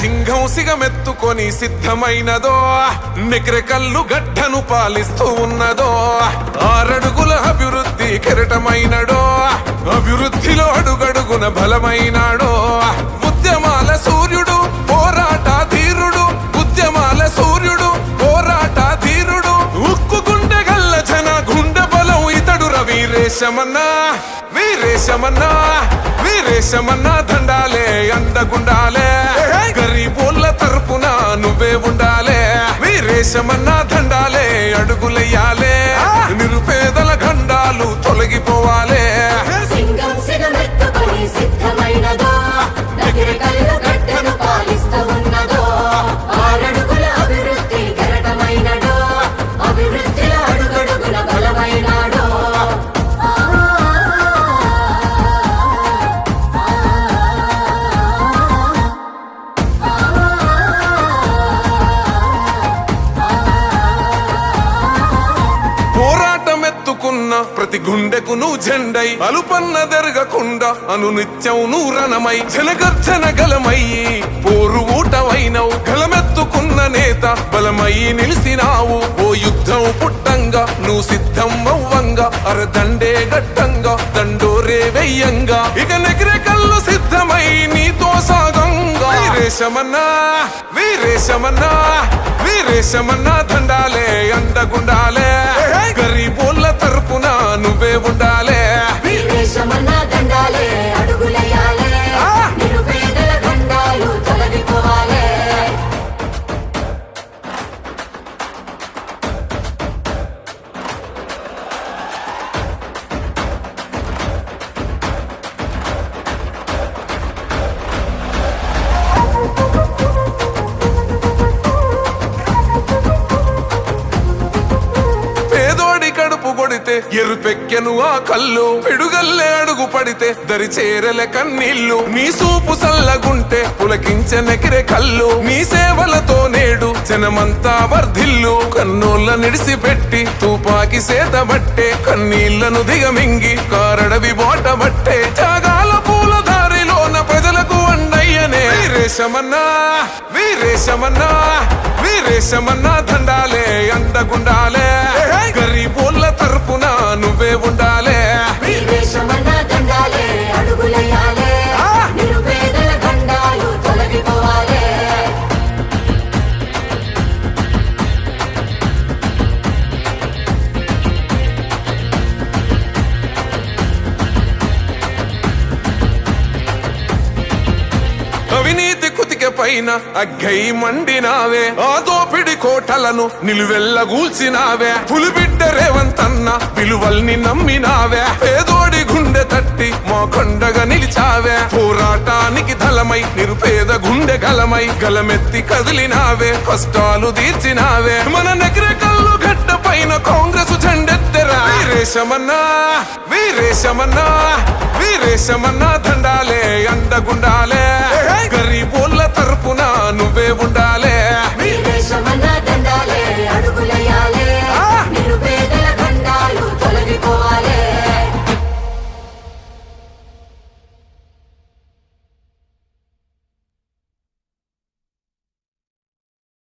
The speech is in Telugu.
సింహం సిగమెత్తుకొని సిద్ధమైనదో, నెక్రెకల్లు గడ్డను పాలిస్తూ ఉన్నదో, 6 అడుగుల అభివృద్ధి కెరటమైనడో, అభివృద్ధిలో అడుగడుగున బలమైనాడో. ఉద్యమాల సూర్యుడు పోరాట ధీరుడు, ఉద్యమాల సూర్యుడు పోరాట ధీరుడు, ఉక్కు గుండె గల్ల జన గుండె బలం ఇతడు వీరేశమన్నా, వీరేశమన్నా, వీరేశమన్నా దండాలే అండగుండాలే, గరీబోళ్ళ తరపున నువ్వే ఉండాలే. వీరేశమన్నా దండాలే అడుగులెయ్యాలే, నిరుపేదల గండాలు తొలగిపోవాలే. సింగం సిగమెత్తుకొని సిద్ధమైనదో, నగిరికల్లు గడ్డను పాలిస్తూ ఉన్నదో, 6 అడుగుల అభివృద్ధి కెరటమైనడో, అభివృద్ధిలో అడుగడుగున బలమైనాడో. ప్రతి గుండెకు నువ్వు జెండై, అలుపన్న దెరగకుండా అనునిత్యం నువ్వు రణమై, జనగర్జన గలమయ్యి పోరు ఊటమైనవు. గలమెత్తుకున్న నేత బలమయ్యి నిలిసినావు. ఓ యుద్ధం పుట్టంగా నువ్వు సిద్ధం అవ్వంగా, అరదండే గట్టంగా దండోరే వెయ్యంగా, ఇక నెగిరే కళ్ళు సిద్ధమై నీతో సాగంగా. వీరేశమన్నా, వీరేశమన్నా, వీరేశమన్నా దండాలే అండగుండాలే, గరీబోళ్ళ తరపున నువ్వే ఉండాలే. వీరేశమన్నా దండాలే అడుగులెయ్యాలే, నిరుపేదల గండాలు తొలగిపోవాలే. ఎరుపెక్కెను ఆ కళ్ళు, పిడుగల్లే అడుగు పడితే దరి చేరలే కన్నీళ్లు. నీ సూపు సల్లగుంటే పులకించె నెకిరే కళ్ళు, నీ సేవలతో నేడు జనమంతా వర్ధిల్లు. కన్నోళ్ళ నిడిసిపెట్టి తుపాకి సేతబట్టే, కన్నీళ్లను దిగమింగి కారడవి బోటబట్టే, త్యాగాల పూల దారిలోన ప్రజలకు అండయ్యనే. వీరేశమన్నా, వీరేశమన్నా, వీరేశమన్నా దండాలే అండగుండాలే, గరీబోళ్ళ తరపున నువ్వే ఉండాలే. వీరేశమన్నా దండాలే అడుగులెయ్యాలే, నిరుపేదల గండాలు తొలగిపోవాలే. అవినీతి కుతిక పైన అగ్గై మండినావే, ఆ దోపిడి కోటలను నిలువెల్లగూల్చినావే. పులిబిడ్డ రేవంతన్న విలువల్ని నమ్మినావే, పేదోడి గుండె తట్టి మా కొండగా నిలిచావే. పోరాటానికి దళమై నిరుపేద గుండె గలమై గలమెత్తి కదిలినావే, కష్టాలు తీర్చినావే. మన నెగ్రె కళ్ళు గడ్డ పైన కాంగ్రెస్ జెండెత్తెరా. వీరేశమన్నా, వీరేశమన్నా, వీరేశమన్నా దండాలే అండగుండాలే, గరీబోళ్ళ తరపున నువ్వే ఉండాలి.